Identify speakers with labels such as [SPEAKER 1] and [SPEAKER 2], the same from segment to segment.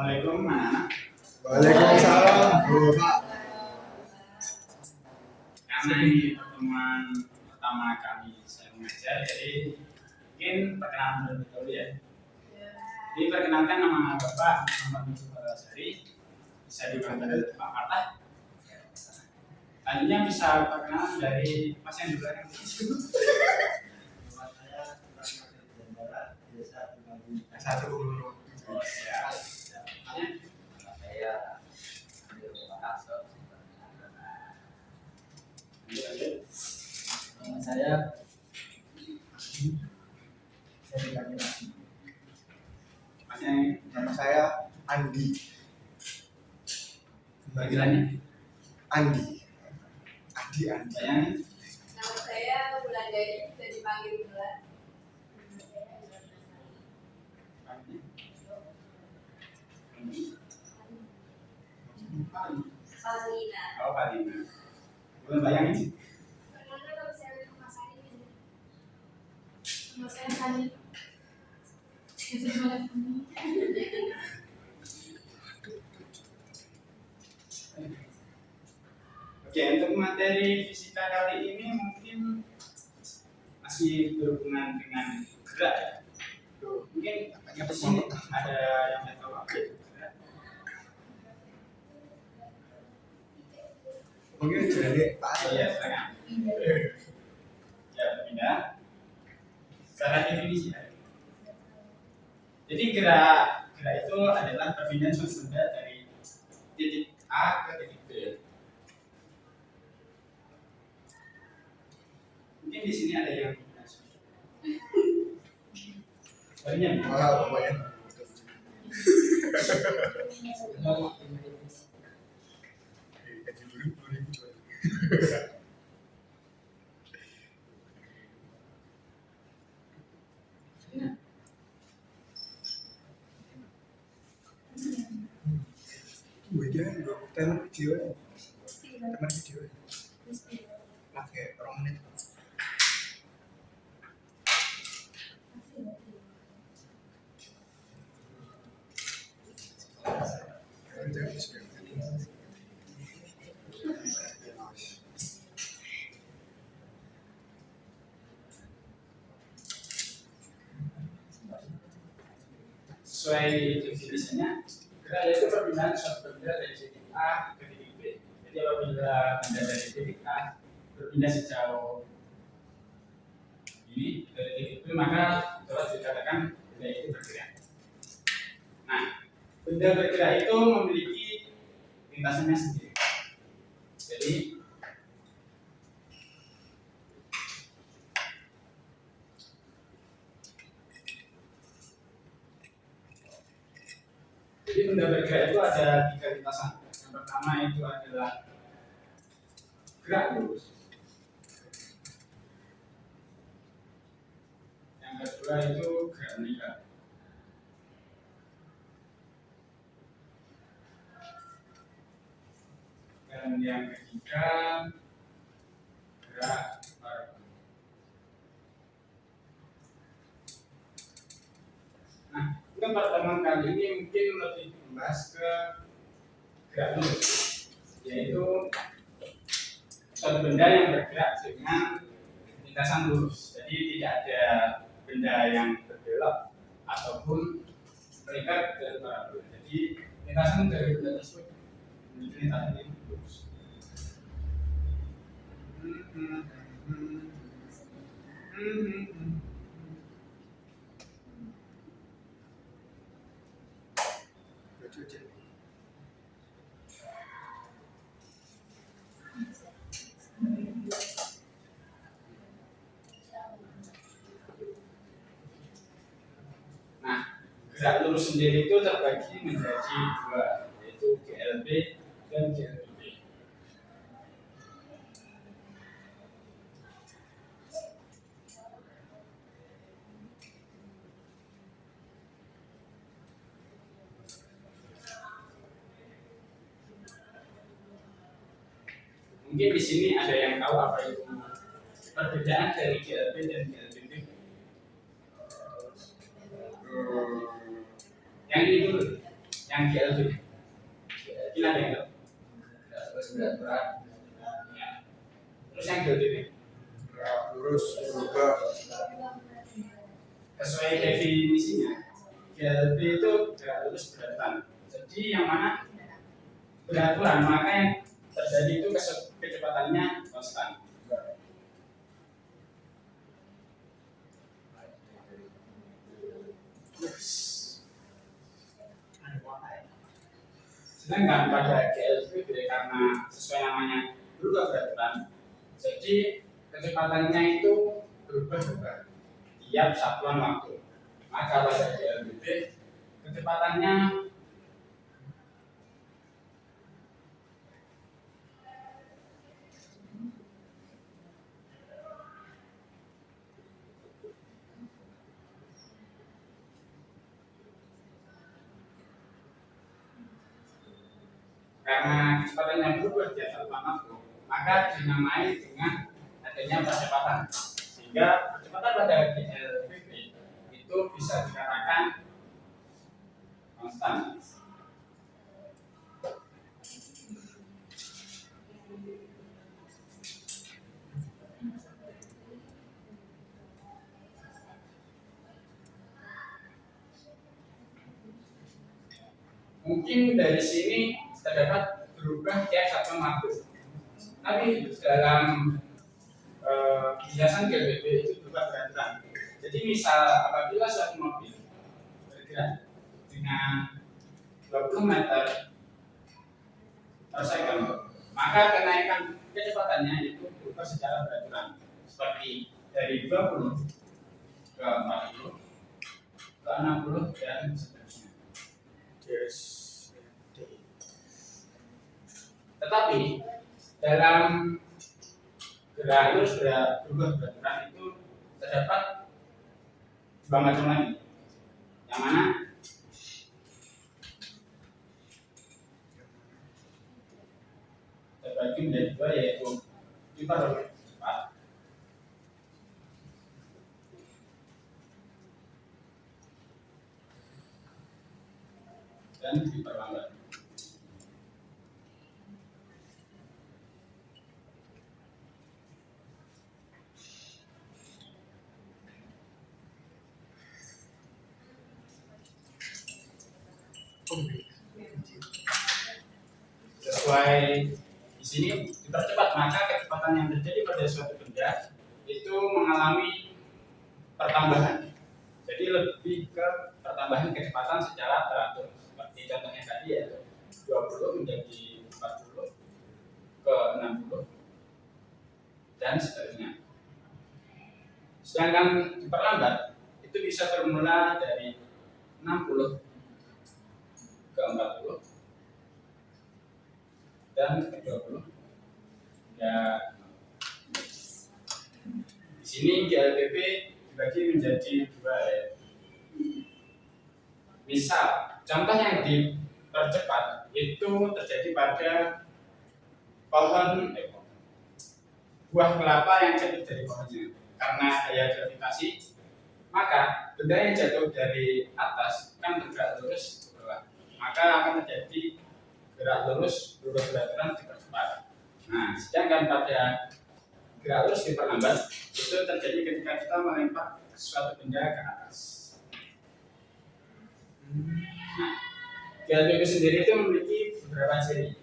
[SPEAKER 1] Assalamualaikum anak-anak.
[SPEAKER 2] Waalaikumsalam, Bro.
[SPEAKER 1] Karena ini pertemuan pertama kali saya mengajar, jadi mungkin perkenalan terlebih dahulu ya. Jadi perkenalkan, nama Bapak Muhammad Mustafa Al-Azhari, bisa dipanggil Pak Fatah. Tadinya bisa perkenalan dari Mas yang di belakang.
[SPEAKER 3] Nama saya Barat, desa Tumagi.
[SPEAKER 2] Satu.
[SPEAKER 1] Oh, siap. Namanya?
[SPEAKER 3] Nama saya Asok. Nama saya dipanggil Andi.
[SPEAKER 1] Mas yang
[SPEAKER 2] Nama saya Andi.
[SPEAKER 1] panggilannya?
[SPEAKER 2] Andi. Andi.
[SPEAKER 1] Saya
[SPEAKER 4] Nama saya Wulandari, bisa dipanggil Bulan. Palina.
[SPEAKER 1] Oh, Palina. Belum bayangin. Oke, untuk materi fisika kali ini mungkin masih berhubungan dengan gerak ya. Mungkin di sini ada yang nggak tahu apa itu gerak.
[SPEAKER 2] Mungkin jadi Pak.
[SPEAKER 1] Iya, silakan. Ya, pindah. Secara definisi ya. Jadi gerak itu adalah perpindahan suatu benda dari titik A ke titik B. Mungkin di sini ada yang banyak.
[SPEAKER 2] Pokoknya. Gaji dulu 2000. Wejan, teman video. Pakai orang menit.
[SPEAKER 1] Sesuai definisinya, gerak itu perpindahan suatu benda dari titik A ke titik B. Jadi apabila benda dari titik A berpindah sejauh ini dari titik B, maka dapat dikatakan benda itu bergerak. Nah, benda bergerak itu memiliki lintasannya sendiri. Jadi benda bergerak itu ada 3 lintasan. Yang pertama itu adalah gerak lurus. Yang kedua itu gerak meningkat. Dan yang ketiga gerak bareng. Nah, untuk pertemuan kali ini mungkin lebih membahas ke gerak lurus, yaitu suatu benda yang bergerak dengan lintasan lurus. Jadi tidak ada benda yang berbelok ataupun melingkar dari parabola. Jadi lintasan dari benda tersebut memiliki lintasan yang lurus. Nah, gerak lurus sendiri itu terbagi menjadi 2, yaitu GLB dan GLB. Mungkin di sini ada yang tahu apa itu perbedaan dari GLB dan GLBB. Yang ini dulu. yang GLB. Gila ada yang tahu?
[SPEAKER 3] Terus berat-berat.
[SPEAKER 1] Ya. Terus yang GLB
[SPEAKER 2] Gerak lurus berubah.
[SPEAKER 1] sesuai definisinya, GLB itu gerak lurus beratan. Jadi yang mana beraturan, maka yang terjadi itu kecepatannya konstan. Sedangkan pada GLB karena sesuai namanya berubah beraturan, jadi kecepatannya itu berubah-ubah tiap satuan waktu. Maka pada GLB kecepatannya karena kecepatan yang berubah di atas waktu, maka dinamai dengan adanya percepatan. Sehingga percepatan pada GLBB itu bisa dikatakan konstan. Mungkin dari sini terdapat berubah tiap satu waktu. Tapi dalam penjelasan GLBB itu berubah beraturan. Jadi misal apabila suatu mobil bergerak dengan 20 meter per second, maka kenaikan kecepatannya itu berubah secara beraturan. Seperti dari 20 ke 40, ke 60 dan seterusnya.
[SPEAKER 2] Yes.
[SPEAKER 1] Tetapi dalam gerak lurus berubah beraturan itu terdapat dua macam lagi, yang mana terbagi menjadi dua, yaitu hiperlurus cepat dan hiperlambat. Sesuai di sini dipercepat, maka kecepatan yang terjadi pada suatu benda itu mengalami pertambahan. Jadi lebih ke pertambahan kecepatan secara teratur. Seperti contohnya tadi ya, 20 menjadi 40 ke 60 dan seterusnya. Sedangkan diperlambat itu bisa bermula dari 60 ke 40 dan ke 20. Ya, di sini GLBB dibagi menjadi dua ya. Misal, contoh yang dipercepat itu terjadi pada pohon buah kelapa yang jatuh dari pohonnya. Karena daya gravitasi, maka benda yang jatuh dari atas kan bergerak lurus ke bawah. Maka akan terjadi gerak lurus berubah beraturan dipercepat. Nah, sedangkan pada gerak lurus diperlambat itu terjadi ketika kita melempar suatu benda ke atas. Nah, GLBB sendiri itu memiliki beberapa ciri.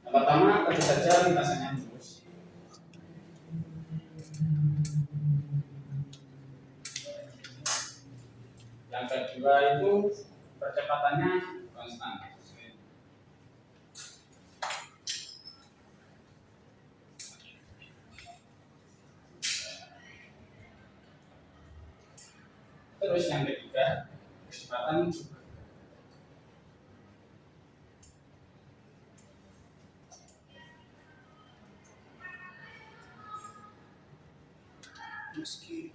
[SPEAKER 1] Yang pertama, tentu saja lintasannya lurus. Yang kedua itu percepatannya konstan. Terus yang ketiga, kecepatan juga.
[SPEAKER 2] Meski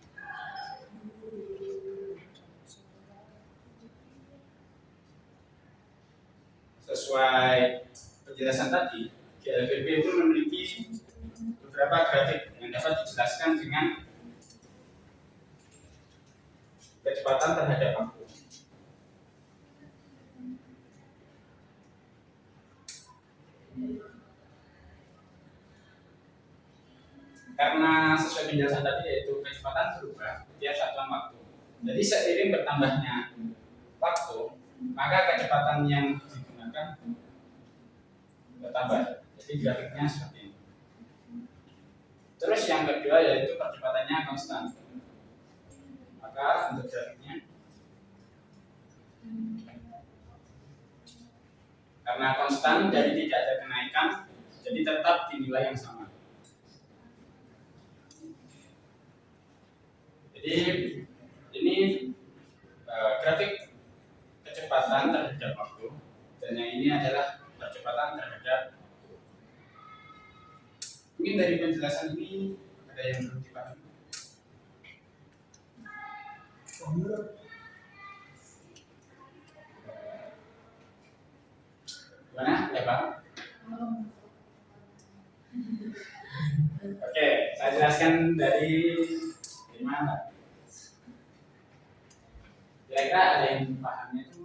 [SPEAKER 1] Sesuai penjelasan tadi, GLBB itu memiliki beberapa grafik yang dapat dijelaskan dengan kecepatan terhadap waktu. Karena sesuai penjelasan tadi yaitu kecepatan berubah setiap satuan waktu. Jadi seiring bertambahnya waktu, maka kecepatan yang digunakan bertambah. Jadi grafiknya seperti ini. Terus yang kedua yaitu percepatannya konstan. Maka untuk grafiknya, karena konstan jadi tidak ada kenaikan, jadi tetap di nilai yang sama. Jadi ini grafik kecepatan terhadap waktu, dan yang ini adalah percepatan terhadap. Mungkin dari penjelasan ini ada yang belum dipahami. Gimana ya Pak? Oke, saya jelaskan dari mana. Kira-kira ada yang pahamnya itu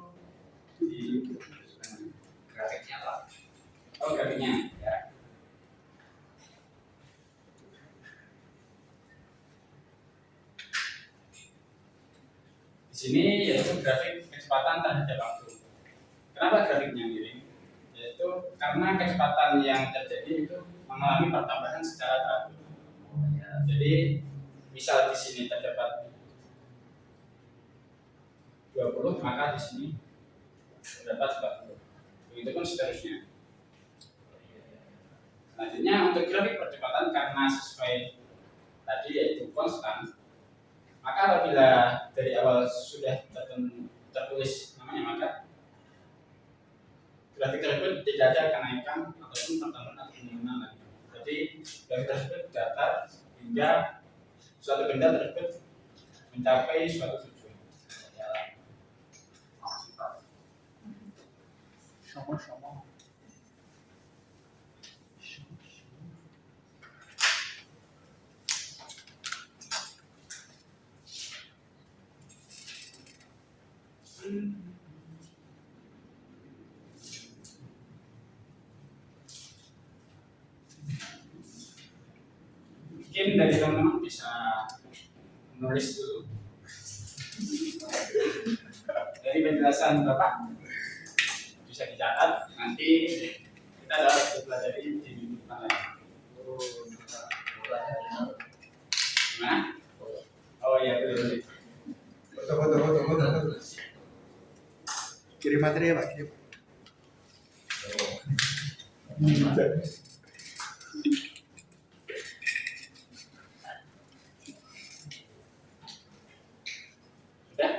[SPEAKER 1] di
[SPEAKER 3] Grafiknya Pak.
[SPEAKER 1] oh grafiknya ya. Di sini yaitu grafik kecepatan terhadap waktu. Kenapa grafiknya miring? Yaitu karena kecepatan yang terjadi itu mengalami pertambahan secara teratur. Jadi misal di sini terdapat 20, maka di sini terdapat 40. Begitupun seterusnya. Selanjutnya untuk grafik percepatan karena sesuai tadi yaitu konstan, maka apabila dari awal sudah tertulis namanya, maka grafik tersebut tidak ada kenaikan ataupun pertambahan atau penurunan lagi. Jadi grafik tersebut datar hingga suatu benda tersebut mencapai suatu tujuan.
[SPEAKER 2] Sama-sama.
[SPEAKER 1] Mungkin dari teman-teman bisa menulis dulu dari penjelasan Bapak, bisa dicatat, nanti kita dapat pelajari di minggu depan lagi. Gimana? Oh iya, boleh.
[SPEAKER 2] Foto. Kirim materi ya Pak. Kirim.
[SPEAKER 1] Sudah?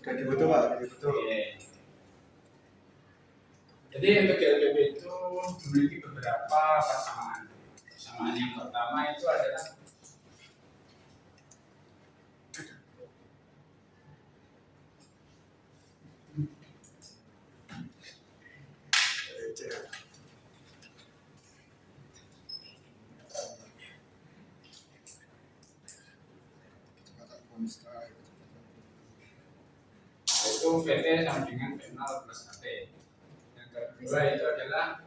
[SPEAKER 2] Udah difoto Pak. Difoto.
[SPEAKER 1] Oke. Jadi untuk GLBB itu memiliki beberapa persamaan. Persamaan yang pertama itu adalah itu VT sama dengan V0 plus AT. Yang kedua itu adalah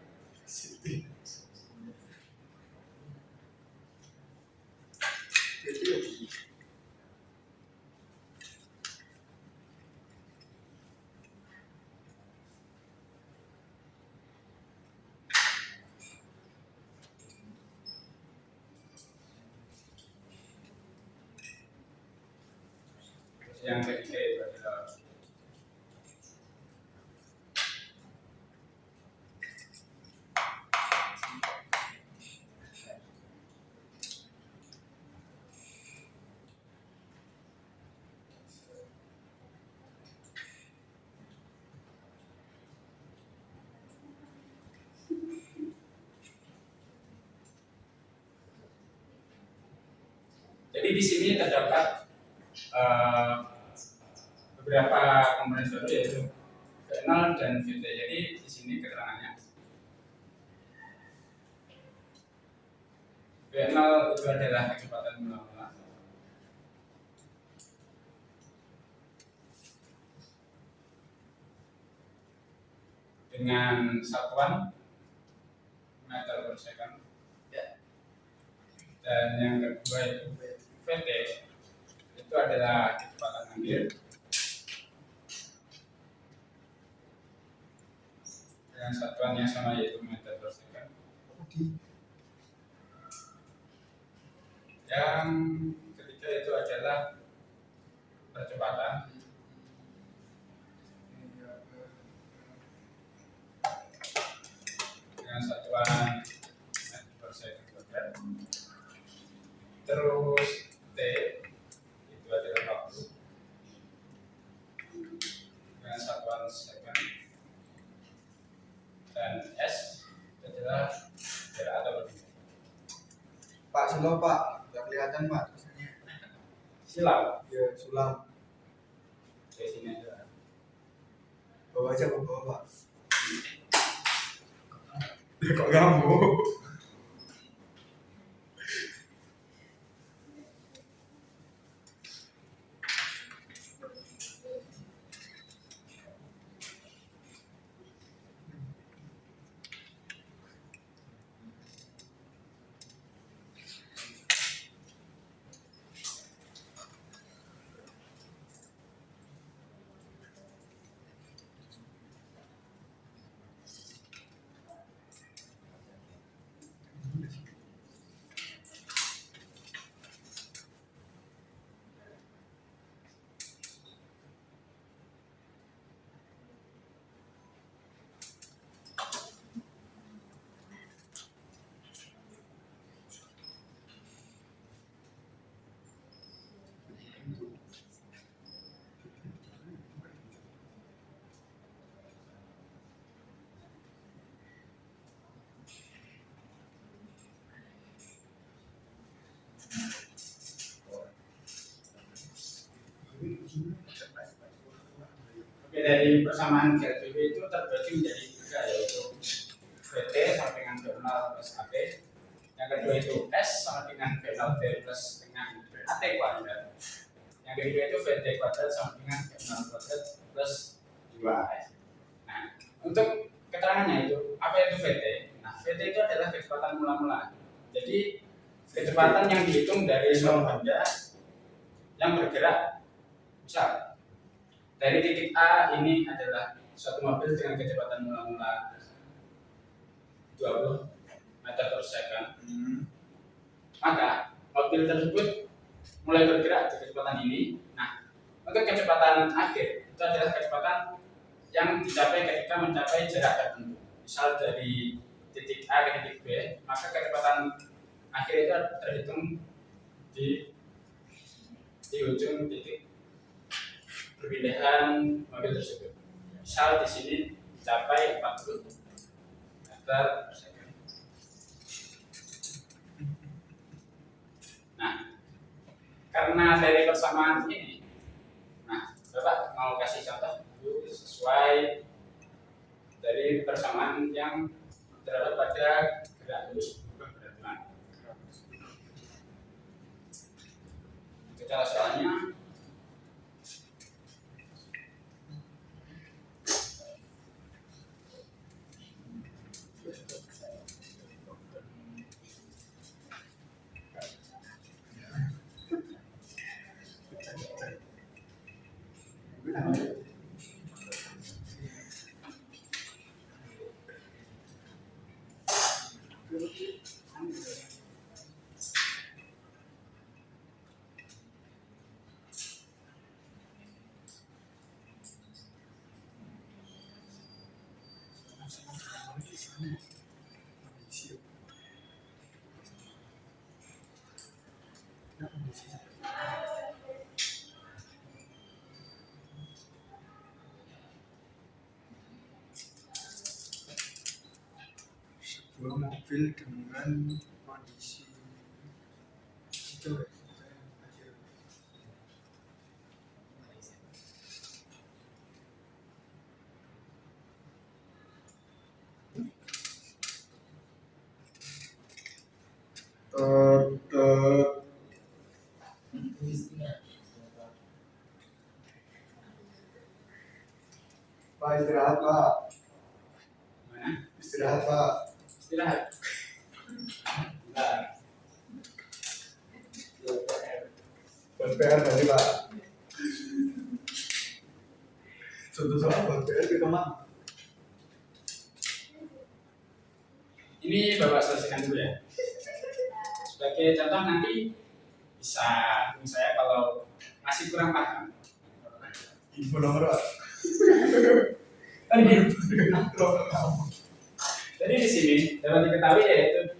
[SPEAKER 1] yang ketiga itu adalah jadi di sini terdapat beberapa komponen baru yaitu V0 dan VT. Jadi di sini keterangannya V0 itu adalah kecepatan mula-mula. dengan satuan meter per second.
[SPEAKER 3] Ya.
[SPEAKER 1] Dan yang kedua itu VT, itu adalah kecepatan angin dengan satuan yang sama yaitu meter per second. Yang ketiga itu adalah percepatan dengan satuan meter per second kuadrat. Terus T itu adalah waktu dengan satuan second, dan S itu adalah jarak atau berdiri.
[SPEAKER 2] Pak Sulam Pak, nggak kelihatan Pak tulisannya.
[SPEAKER 1] Silau
[SPEAKER 2] Ya Sulam,
[SPEAKER 1] di sini adalah
[SPEAKER 2] bawa aja ke bawah Pak. Kok kamu?
[SPEAKER 1] Oke, dari persamaan GLBB itu terbagi menjadi tiga, yaitu VT sama dengan V0 plus AT. Yang kedua itu S sama dengan V0 T plus dengan AT kuadrat. Yang kedua itu VT kuadrat sama dengan V0 kuadrat plus 2S. Nah, untuk keterangannya itu, apa itu VT? Nah, VT itu adalah kecepatan mula-mula. Jadi, kecepatan yang dihitung dari suatu benda yang bergerak. Misal, dari titik A ini adalah suatu mobil dengan kecepatan mula-mula 20 meter per second. Maka mobil tersebut mulai bergerak di kecepatan ini. Nah, untuk kecepatan akhir itu adalah kecepatan yang dicapai ketika mencapai jarak tertentu. Misal dari titik A ke titik B, maka kecepatan akhir itu terhitung di ujung titik perpindahan mobil tersebut. Misal di sini mencapai 40 meter per second. Nah, karena dari persamaan ini, nah, Bapak mau kasih contoh sesuai dari persamaan yang terhadap pada gerak lurus bergerak. Itu cara soalnya.
[SPEAKER 2] Sebuah mobil dengan kondisi itu Pak istirahat Pak.
[SPEAKER 1] Nah,
[SPEAKER 2] Buat PR tadi Pak. Contoh soal buat PR kita mah.
[SPEAKER 1] ini Bapak selesaikan dulu ya. Sebagai contoh nanti bisa saya kalau masih kurang paham.
[SPEAKER 2] Info nomor Pak.
[SPEAKER 1] Kan gitu. Jadi di sini dapat diketahui yaitu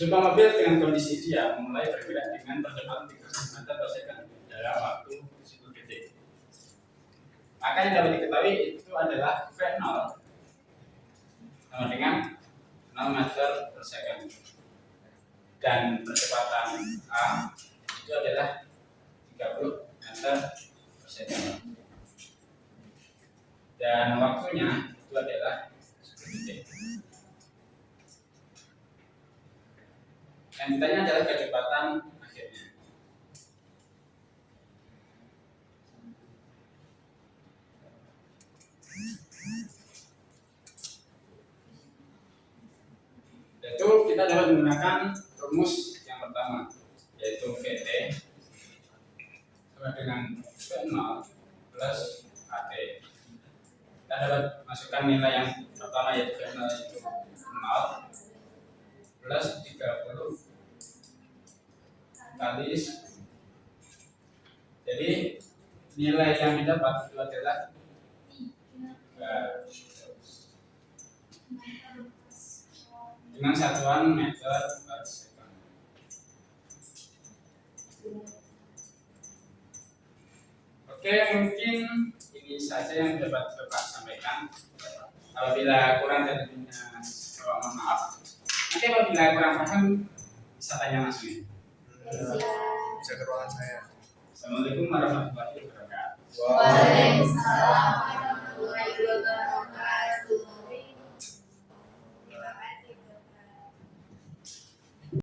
[SPEAKER 1] sebuah mobil dengan kondisi dia mulai bergerak dengan percepatan 300 meter per second dalam waktu 10 detik. Maka yang dapat diketahui itu adalah V0 sama dengan 0 meter per second dan percepatan A itu adalah 30 meter per second dan waktunya itu adalah 10 detik. Yang ditanya adalah kecepatan akhirnya. Yaitu kita dapat menggunakan rumus yang pertama, yaitu VT sama dengan V0 plus AT. Kita dapat masukkan nilai yang pertama yaitu V0 itu 0 plus 30 kali 10. Jadi nilai yang didapat itu adalah 3 dengan satuan meter per second. Oke, mungkin ini saja yang dapat Bapak sampaikan. Apabila kurang dan mohon maaf. Nanti apabila kurang paham bisa tanya langsung.
[SPEAKER 2] Bisa ke ruangan saya.
[SPEAKER 1] Assalamualaikum warahmatullahi wabarakatuh.
[SPEAKER 4] Waalaikumsalam